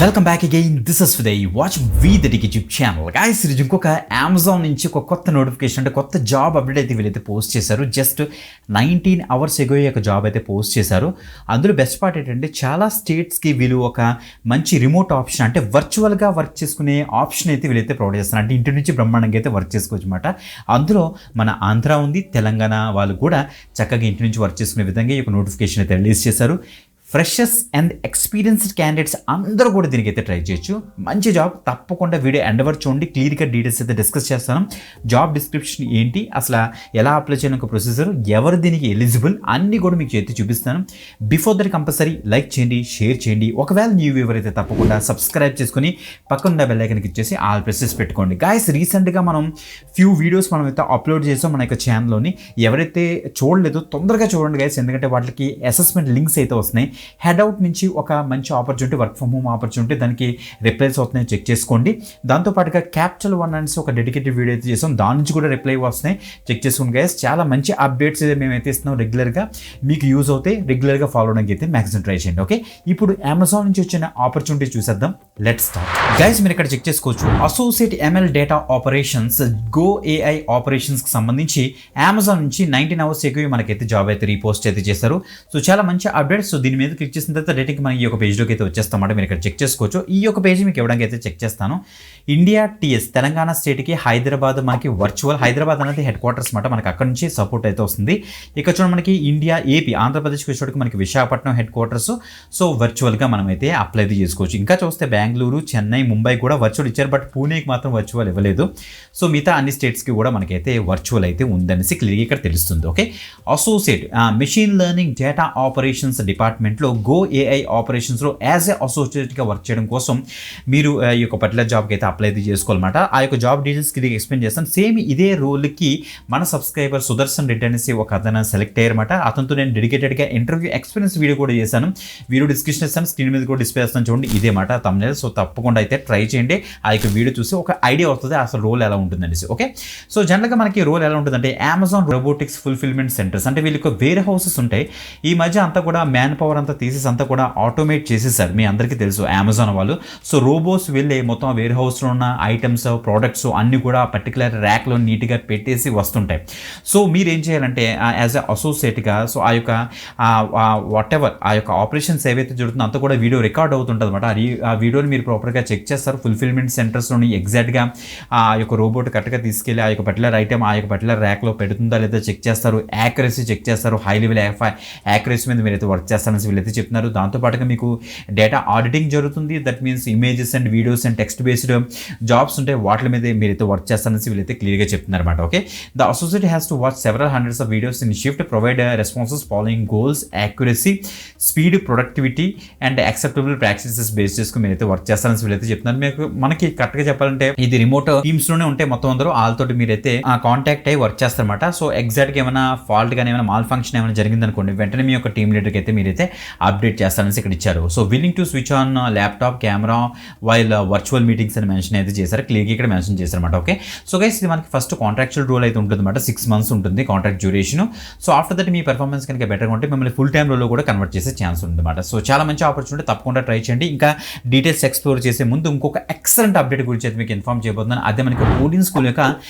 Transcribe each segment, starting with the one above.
Welcome back again. This is Uday. Watch we the tick YouTube channel. Guys, ఈరోజు ఇంకొక Amazon నుంచి ఒక కొత్త నోటిఫికేషన్ అంటే కొత్త జాబ్ అప్డేట్ అయితే వీళ్ళైతే పోస్ట్ చేశారు. జస్ట్ 19 hours ఎగో ఒక జాబ్ అయితే పోస్ట్ చేశారు. అందులో బెస్ట్ పార్ట్ ఏంటంటే చాలా స్టేట్స్కి వీళ్ళు ఒక మంచి రిమోట్ ఆప్షన్ అంటే వర్చువల్గా వర్క్ చేసుకునే ఆప్షన్ అయితే వీళ్ళైతే ప్రొవైడ్ చేస్తారు. అంటే ఇంటి నుంచి బ్రహ్మాండంగా అయితే వర్క్ చేసుకోవచ్చు అనమాట. అందులో మన ఆంధ్ర ఉంది, తెలంగాణ వాళ్ళు కూడా చక్కగా ఇంటి నుంచి వర్క్ చేసుకునే విధంగా ఈ యొక్క నోటిఫికేషన్ అయితే రిలీజ్ చేశారు. ఫ్రెషర్స్ అండ్ ఎక్స్పీరియన్స్డ్ క్యాండిడేట్స్ అందరూ కూడా దీనికైతే ట్రై చేయొచ్చు. మంచి జాబ్. తప్పకుండా వీడియో ఎండ్ వరకు చూడండి. క్లియర్గా డీటెయిల్స్ అయితే డిస్కస్ చేస్తాను. జాబ్ డిస్క్రిప్షన్ ఏంటి, అసలు ఎలా అప్లై చేయడం ఒక ప్రొసీజర్, ఎవరు దీనికి ఎలిజిబుల్ అన్నీ కూడా మీకు చేతి చూపిస్తాను. బిఫోర్ దట్ కంపల్సరీ లైక్ చేయండి, షేర్ చేయండి. ఒకవేళ న్యూ వ్యూవర్ అయితే తప్పకుండా సబ్స్క్రైబ్ చేసుకుని పక్కన బెల్ ఐకాన్కి ఇచ్చేసి ఆల్ ప్రెసెస్ పెట్టుకోండి. గాయస్, రీసెంట్గా మనం ఫ్యూ వీడియోస్ మనం అయితే అప్లోడ్ చేసాం మన యొక్క ఛానల్లోని. ఎవరైతే చూడలేదో తొందరగా చూడండి గాయస్, ఎందుకంటే వాటికి అసెస్మెంట్ లింక్స్ అయితే వస్తున్నాయి. హెడ్ అవుట్ నుంచి ఒక మంచి opportunity, work from home opportunity, దానికి రిప్లైస్ అవుతున్నాయి, చెక్ చేసుకోండి. దాంతోపాటుగా క్యాప్చర్ 1 అనేసి ఒక డెడికేటెడ్ వీడియో అయితే చేసాం, దాని నుంచి కూడా రిప్లై వస్తున్నాయి, చెక్ చేసుకోండి గైస్. చాలా మంచి అప్డేట్స్ అయితే మేము అయితే ఇస్తున్నాం. రెగ్యులర్గా మీకు యూజ్ అవుతాయి. రెగ్యులర్గా ఫాలో అవడానికి అయితే మ్యాక్సిమం ట్రై చేయండి. ఓకే, ఇప్పుడు అమెజాన్ నుంచి వచ్చిన ఆపర్చునిటీ చూసేద్దాం. Let's start. గైస్, మీరు ఇక్కడ చెక్ చేసుకోవచ్చు. Associate ML data operations go AI ఆపరేషన్స్కి సంబంధించి అమెజాన్ నుంచి 19 hours ఎక్కువ మనకైతే జాబ్ అయితే రీపోస్ట్ అయితే చేశారు. సో చాలా మంచి అప్డేట్స్. సో దీని మీద క్లిక్ చేసిన తర్వాత డైరెక్ట్గా మనకి ఈ యొక్క పేజ్లోకి అయితే వచ్చేస్తామంటే మీరు ఇక్కడ చెక్ చేసుకోవచ్చు. ఈ యొక్క పేజ్ మీకు ఇవ్వడానికి అయితే చెక్ చేస్తాను. ఇండియా TS తెలంగాణ స్టేట్కి హైదరాబాద్ మనకి వర్చువల్, హైదరాబాద్ అనేది హెడ్ క్వార్టర్స్ అనమాట. మనకి అక్కడ నుంచి సపోర్ట్ అయితే వస్తుంది. ఇక్కడ చూడండి మనకి ఇండియా AP ఆంధ్రప్రదేశ్కి వచ్చేటికి మనకి విశాఖపట్నం హెడ్ క్వార్టర్స్. సో వర్చువల్గా మనం అయితే అప్లై అయితే చేసుకోవచ్చు. ఇంకా చూస్తే బెంగళూరు, చెన్నై, ముంబై కూడా వర్చువల్ ఇచ్చారు, బట్ పూణేకి మాత్రం వర్చువల్ ఇవ్వలేదు. సో మిగతా అన్ని స్టేట్స్కి కూడా మనకైతే వర్చువల్ అయితే ఉందనేసి క్లియర్గా ఇక్కడ తెలుస్తుంది. Okay, associate machine learning data operations డిపార్ట్మెంట్లో గో AI ఆపరేషన్స్లో యాజ్ ఏ అసోసియేట్గా వర్క్ చేయడం కోసం మీరు ఈ యొక్క పర్టికులర్ జాబ్కి అయితే అప్లై అయితే చేసుకోవాలన్నమాట. ఆ యొక్క జాబ్ డీటెయిల్స్కి ఇది ఎక్స్ప్లెయిన్ చేస్తాను. సేమ్ ఇదే రోల్కి మన సబ్స్క్రైబర్ సుదర్శన్ రెడ్డి అనేసి ఒక అతను సెలెక్ట్ అయ్యారన్నమాట. అతనితో నేను డెడికేటెడ్గా ఇంటర్వ్యూ ఎక్స్పీరియన్స్ వీడియో కూడా చేశాను. వీడియో డిస్క్రిప్షన్ ఇస్తాను, స్క్రీన్ మీద కూడా డిస్ప్లే చేస్తాను, చూడండి ఇదే మాట తమ్నెయిల్. సో తప్పకుండా అయితే ట్రై చేయండి. ఆ యొక్క వీడియో చూసి ఒక ఐడియా వస్తుంది అసలు రోల్ ఎలా ఉంటుందనేసి. ఓకే, సో జనరల్గా మనకి రోల్ ఎలా ఉంటుందంటే అమెజాన్ రోబోటిక్స్ ఫుల్ఫిల్మెంట్ సెంటర్స్ అంటే వీళ్ళకి వేరే హౌసెస్ ఉంటాయి. ఈ మధ్య అంతా కూడా మ్యాన్ పవర్ అంతా తీసేసి అంతా కూడా ఆటోమేట్ చేసేసారు. మీ అందరికీ తెలుసు అమెజాన్ వాళ్ళు. సో రోబోస్ వెళ్ళి మొత్తం వేర్ హౌస్లో ఉన్న ఐటమ్స్, ప్రోడక్ట్స్ అన్నీ కూడా పర్టికులర్ ర్యాక్లో నీట్గా పెట్టేసి వస్తుంటాయి. సో మీరు ఏం చేయాలంటే యాజ్ ఎ అసోసియేట్గా సో ఆ యొక్క వాట్ ఎవర్ ఆ యొక్క ఆపరేషన్స్ ఏవైతే జరుగుతుందో అంతా కూడా వీడియో రికార్డ్ అవుతుంటుంది అనమాట. ఆ వీడియోని మీరు ప్రాపర్గా చెక్ చేస్తారు. ఫుల్ఫిల్మెంట్ సెంటర్స్లోని ఎగ్జాక్ట్గా ఆ యొక్క రోబోట్ కరెక్ట్గా తీసుకెళ్ళి ఆ యొక్క పర్టికులర్ ఐటమ్ ఆ యొక్క పర్టికులర్ ర్యాక్లో పెడుతుందా లేదా చెక్ చేస్తారు. యాక్యురసీ చెక్ చేస్తారు. హై లెవెల్ యాక్యురసీ మీద మీరైతే వర్క్ చేస్తారని వీళ్ళైతే చెప్తున్నారు. దాంతోపాటుగా మీకు డేటా ఆడిటింగ్ జరుగుతుంది. That means images and videos and text based jobs ఉంటాయి, వాటి మీద మీరైతే వర్క్ చేస్తారని వీళ్ళైతే క్లియర్గా చెప్తున్నారు అనమాట. Okay, the associate has to watch several hundreds of videos in shift, provide responses following goals, accuracy, speed, productivity and acceptable practices base చేసుకుని మీరైతే వర్క్ చేస్తారని వీళ్ళైతే చెప్తున్నారు. మీకు మనకి కరెక్ట్గా చెప్పాలంటే ఇది రిమోట్ టీమ్స్ లోనే ఉంటే మొత్తం అందరూ వాళ్ళతోటి మీరైతే కాంటాక్ట్ అయ్యి వర్క్ చేస్తారన్నమాట. సో ఎగ్జాక్ట్గా ఏమైనా ఫాల్ట్ కానీ ఏమైనా మాల్ ఫంక్షన్ ఏమైనా జరిగింది అనుకోండి, వెంటనే మీ యొక్క టీమ్ లీడర్కి అయితే మీరైతే అప్డేట్ చేస్తారని ఇక్కడ ఇచ్చారు. So willing to switch on laptop camera while virtual meetings అని మెన్షన్ అయితే చేశారు. క్లియర్గా ఇక్కడ మెన్షన్ చేశారన్నమాట. ఓకే, సో గైస్ ఇది మనకి ఫస్ట్ కాంట్రాక్చువల్ రోల్ అయితే ఉంటుంది అనమాట. 6 months ఉంటుంది contract duration. So after that me performance కనుక బెటర్గా ఉంటే మిమ్మల్ని ఫుల్ టైమ్ రోల్లో కూడా కన్వర్ట్ చేసే ఛాన్స్ ఉంది అనమాట. సో చాలా మంచి ఆపర్చునిటీ, తప్పకుండా ట్రై చేయండి. ఇంకా డీటెయిల్స్ ఎక్స్ప్లోర్ చేసే ముందు ఇంకొక ఎక్సలెంట్ అప్డేట్ గురించి అయితే మీకు ఇన్ఫార్మ్ చేయబోతున్నాను. అదే మనకి ఓడిన్ స్కూల్ యొక్క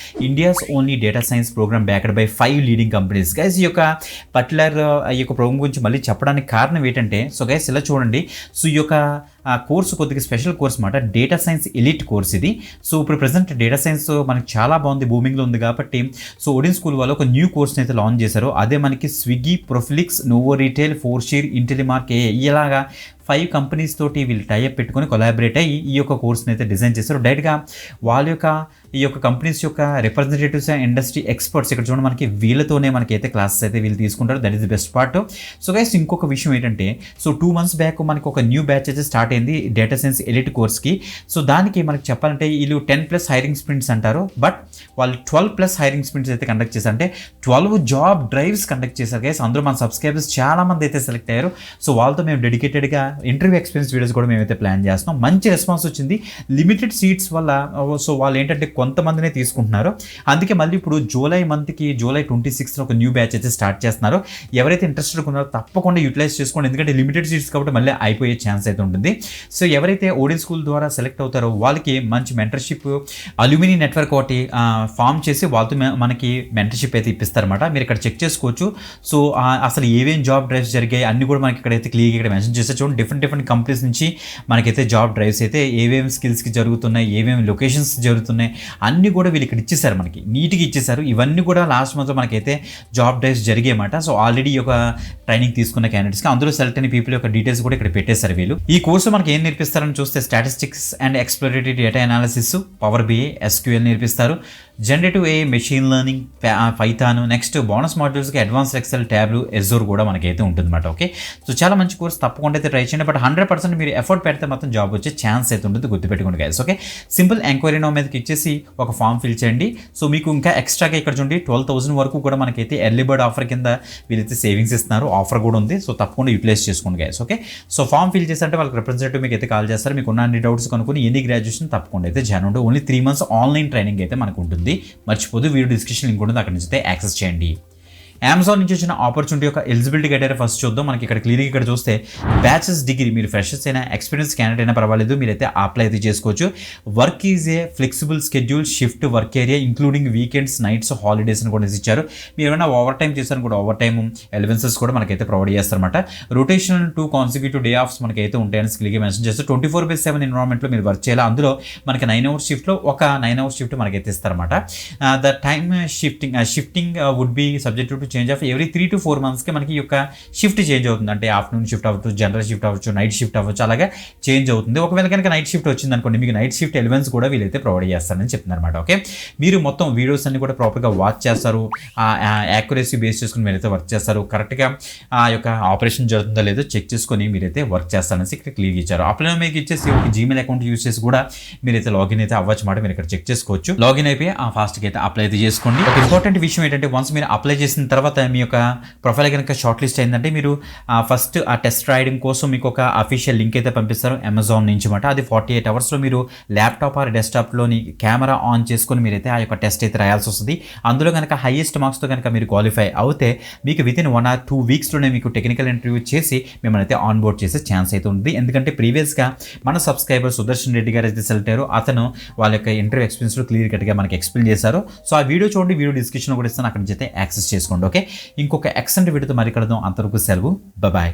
India's only data science program backed by 5 leading companies. Guys ఈ యొక్క పర్టికులర్ ఈ యొక్క ప్రోగ్రామ్ గురించి మళ్ళీ చెప్పడానికి కారణం ఏంటంటే, సో గైస్ ఇలా చూడండి. సో ఈ యొక్క కోర్సు కొద్దిగా స్పెషల్ కోర్స్ అనమాట. డేటా సైన్స్ ఎలిట్ కోర్స్ ఇది. సో ఇప్పుడు ప్రజెంట్ డేటా సైన్స్ మనకి చాలా బాగుంది, బూమింగ్లో ఉంది కాబట్టి సో ఓడిన్ స్కూల్ వాళ్ళు ఒక న్యూ కోర్స్ని అయితే లాంచ్ చేశారు. అదే మనకి స్విగ్గీ, ప్రొఫిలిక్స్, నోవో రీటైల్, ఫోర్షీర్, ఇంటెలిమార్క్ ఇలాగా 5 కంపెనీస్ తోటి వీళ్ళు టైఅప్ పెట్టుకొని కొలాబరేట్ అయ్యి ఈ యొక్క కోర్స్ని అయితే డిజైన్ చేశారు. డైరెక్ట్గా వాళ్ళ యొక్క ఈ యొక్క కంపెనీస్ యొక్క రిప్రజెంటేటివ్స్ అండ్ ఇండస్ట్రీ ఎక్స్పర్ట్స్ ఇక్కడ చూడండి మనకి వీళ్ళతోనే మనకైతే క్లాసెస్ అయితే వీళ్ళు తీసుకుంటారు. That is the best part. So guys ఇంకొక విషయం ఏంటంటే, సో 2 months బ్యాక్ మనకి ఒక న్యూ బ్యాచ్ అయితే స్టార్ట్ అయింది డేటా సైన్స్ ఎలిట్ కోర్స్కి. సో దానికి మనకి చెప్పాలంటే వీళ్ళు 10+ హైరింగ్ స్ప్రింట్స్ అంటారు, బట్ వాళ్ళు 12+ హైరింగ్ స్ప్రింట్స్ అయితే కండక్ట్ చేశారు. అంటే 12 జాబ్ డ్రైవ్స్ కండక్ట్ చేశారు గైస్. అందులో మన సబ్స్క్రైబర్స్ చాలా మంది అయితే సెలెక్ట్ అయ్యారు. సో వాళ్ళతో మేము డెడికేటెడ్గా ఇంటర్వ్యూ ఎక్స్పీరియన్స్ వీడియోస్ కూడా మేమైతే ప్లాన్ చేస్తున్నాం. మంచి రెస్పాన్స్ వచ్చింది. లిమిటెడ్ సీట్స్ వల్ల సో వాళ్ళు ఏంటంటే కొంతమందినే తీసుకుంటున్నారు. అందుకే మళ్ళీ ఇప్పుడు జూలై 26th ఒక న్యూ బ్యాచ్ అయితే స్టార్ట్ చేస్తున్నారు. ఎవరైతే ఇంట్రెస్టెడ్ ఉన్నారో తప్పకుండా యూటిలైజ్ చేసుకోండి, ఎందుకంటే లిమిటెడ్ సీట్స్ కాబట్టి మళ్ళీ అయిపోయే ఛాన్స్ అయితే ఉంటుంది. సో ఎవరైతే ఓడియన్ స్కూల్ ద్వారా సెలెక్ట్ అవుతారో వాళ్ళకి మంచి మెంటర్షిప్ అల్యూమిని నెట్వర్క్ ఒకటి ఫామ్ చేసి వాళ్ళతో మనకి మెంటర్షిప్ అయితే ఇప్పిస్తారన్నమాట. మీరు ఇక్కడ చెక్ చేసుకోవచ్చు. సో అసలు ఏవేం జాబ్ డ్రైవ్స్ జరిగాయి అన్ని కూడా మనకి ఇక్కడైతే క్లియర్గా ఇక్కడ మెన్షన్ చేస్తే చూడండి. డిఫరెంట్ కంపెనీస్ నుంచి మనకైతే జాబ్ డ్రైవ్స్ అయితే ఏవేమి స్కిల్స్కి జరుగుతున్నాయి, ఏవేమి లొకేషన్స్ జరుగుతున్నాయి అన్నీ కూడా వీళ్ళు ఇక్కడ ఇచ్చేసారు, మనకి నీట్గా ఇచ్చేసారు. ఇవన్నీ కూడా లాస్ట్ మంత్ మనకైతే జాబ్ డ్రైవ్స్ జరిగాయన్నమాట. సో ఆల్రెడీ ఒక ట్రైనింగ్ తీసుకున్న క్యాండిడేట్స్కి అందులో సెలెక్ట్ అయిన పీపుల్ యొక్క డీటెయిల్స్ కూడా ఇక్కడ పెట్టేశారు వీళ్ళు. ఈ కోర్సు మనకి ఏం నేర్పిస్తారని చూస్తే statistics and exploratory data analysis, power BI, SQL నేర్పిస్తారు, generative A, machine learning, Python, next bonus మాడ్యూల్స్కి అడ్వాన్స్ ఎక్సెల్, ట్యాబ్లు, ఎజోర్ కూడా మనకైతే ఉంటుందన్నమాట. ఓకే, సో చాలా మంచి కోర్స్, తప్పకుండా అయితే ట్రై చేయండి. బట్ 100% మీరు ఎఫర్ట్ పెడితే మాత్రం జాబ్ వచ్చే ఛాన్స్ అయితే ఉంటుంది, గుర్తుపెట్టుకోండి గైస్. ఓకే, సింపుల్ ఎంక్వైరీ నో మీదకి ఇచ్చేసి ఒక ఫామ్ ఫిల్ చేయండి. సో మీకు ఇంకా ఎక్స్ట్రాగా ఇక్కడ చూడండి 12,000 వరకు కూడా మనకైతే ఎర్లీ బర్డ్ ఆఫర్ కింద వీళ్ళైతే సేవింగ్స్ ఇస్తున్నారు, ఆఫర్ కూడా ఉంది. సో తప్పకుండా యూటిలైజ్ చేసుకోండి guys. Okay, so form fill చేస్తే వాళ్ళకి రిప్రజెంటేటివ్ మీకు అయితే కాల్ చేస్తారు. మీకు ఉన్న అన్ని డౌట్స్ కనుక్కొని ఎనీ గ్రాడ్యుయేషన్ తప్పకుండా అయితే జాయిన్ ఉంటే ఓన్లీ 3 months ఆన్లైన్ ట్రైనింగ్ అయితే మనకు ఉంటుంది. మర్చిపోదు, వీడియో డిస్క్రిప్షన్ లింక్ ఉంటుంది, అక్కడ నుంచి అయితే యాక్సెస్ చేయండి. అమెజాన్ నుంచి వచ్చిన ఆపర్చునిటీ యొక్క ఎలిజిబిలిటీ క్రైటీరియా ఫస్ట్ చూద్దాం. మనకి ఇక్కడ క్లియర్గా ఇక్కడ చూస్తే బ్యాచెస్ డిగ్రీ, మీరు ఫ్రెషర్స్ అయినా ఎక్స్పీరియన్స్ క్యాండిడేట్ అయినా పర్వాలేదు, మీరైతే అప్లై అయితే చేసుకోవచ్చు. Work is a flexible schedule, shift work area including weekends, nights, holidays అని కూడా ఇచ్చారు. మీరు ఏమైనా ఓవర్ టైం చేశారు కూడా ఓవర్ టైమ్ ఎలవెన్సెస్ కూడా మనకైతే ప్రొవైడ్ చేస్తారన్నమాట. రొటేషన్ 2 consecutive డే ఆఫ్స్ మనకైతే ఉంటాయని క్లియర్గా మెన్షన్ చేస్తారు. 24/7 ఎన్విరాన్మెంట్లో మీరు వర్క్ చేయాలి. అందులో మనకి 9 hours షిఫ్ట్లో ఒక 9 hours షిఫ్ట్ మనకైతే ఇస్తారన్నమాట. The time shifting would be subject to change of every 3 to 4 monthsకి మనకి యొక్క షిఫ్ట్ చేంజ్ అవుతుంది. అంటే ఆఫ్టర్నూన్ షిఫ్ట్ అవ్వచ్చు, జనరల్ షిఫ్ట్ అవ్వచ్చు, నైట్ షిఫ్ట్ అవ్వచ్చు, అలాగే చేంజ్ అవుతుంది. ఒకవేళ కనుక నైట్ షిఫ్ట్ వచ్చింది అనుకోండి, మీకు నైట్ షిఫ్ట్ ఎలివెన్స్ కూడా వీలైతే ప్రొవైడ్ చేస్తారని చెప్తున్నారు అనమాట. ఓకే, మీరు మొత్తం వీడియోస్ అన్ని కూడా ప్రాపర్గా వాచ్ చేస్తారు, యాక్యురసీ బేస్ చేసుకుని మీరైతే వర్క్ చేస్తారు, కరెక్ట్గా ఆ యొక్క ఆపరేషన్ జరుగుతుందో లేదో చెక్ చేసుకొని మీరైతే వర్క్ చేస్తారనేసి ఇక్కడ క్లియర్ ఇచ్చారు. అప్లై మీకు ఇచ్చేసి ఒక జీమెయిల్ అకౌంట్ యూస్ చేసి కూడా మీరైతే లాగిన్ అయితే అవ్వచ్చు మాట. మీరు ఇక్కడ చెక్ చేసుకోవచ్చు. లాగిన్ అయిపోయి ఆ ఫాస్ట్గా అయితే అప్లై అయితే చేసుకోండి. ఒక ఇంపార్టెంట్ విషయం ఏంటంటే వన్స్ మీరు అప్లై చేసిన తర్వాత మీ యొక్క ప్రొఫైల్ కనుక షార్ట్ లిస్ట్ అయిందంటే మీరు ఫస్ట్ ఆ టెస్ట్ రాయడం కోసం మీకు ఒక అఫీషియల్ లింక్ అయితే పంపిస్తారు అమెజాన్ నుంచి మాట. అది 48 hours మీరు ల్యాప్టాప్ ఆర్ డెస్క్టాప్లోని కెమెరా ఆన్ చేసుకొని మీరైతే ఆ యొక్క టెస్ట్ అయితే రాయాల్సి వస్తుంది. అందులో కనుక హైయెస్ట్ మార్క్స్తో కనుక మీరు క్వాలిఫై అవుతే మీకు వితిన్ 1 or 2 weeksలోనే మీకు టెక్నికల్ ఇంటర్వ్యూ చేసి మిమ్మల్ని అయితే ఆన్ బోర్డ్ చేసే ఛాన్స్ అయితే ఉంది. ఎందుకంటే ప్రీవియస్గా మన సబ్స్క్రైబర్ సుదర్శన్ రెడ్డి గారు అయితే సెలెక్ట్ అయ్యారు. అతను వాళ్ళ యొక్క ఇంటర్వ్యూ ఎక్స్పీరియన్స్లో క్లియర్ కట్గా మనకి ఎక్స్ప్లెయిన్ చేశారు. సో ఆ వీడియో చూడండి, వీడియో డిస్క్రిప్షన్లో కూడా ఇస్తాను, అక్కడ నుంచి అయితే యాక్సెస్ చేసుకోండి. ఓకే, ఇంకొక ఎక్సెంట్ వీడియోతో మరి కడదాం. అంతవరకు సెలవు, బాయ్.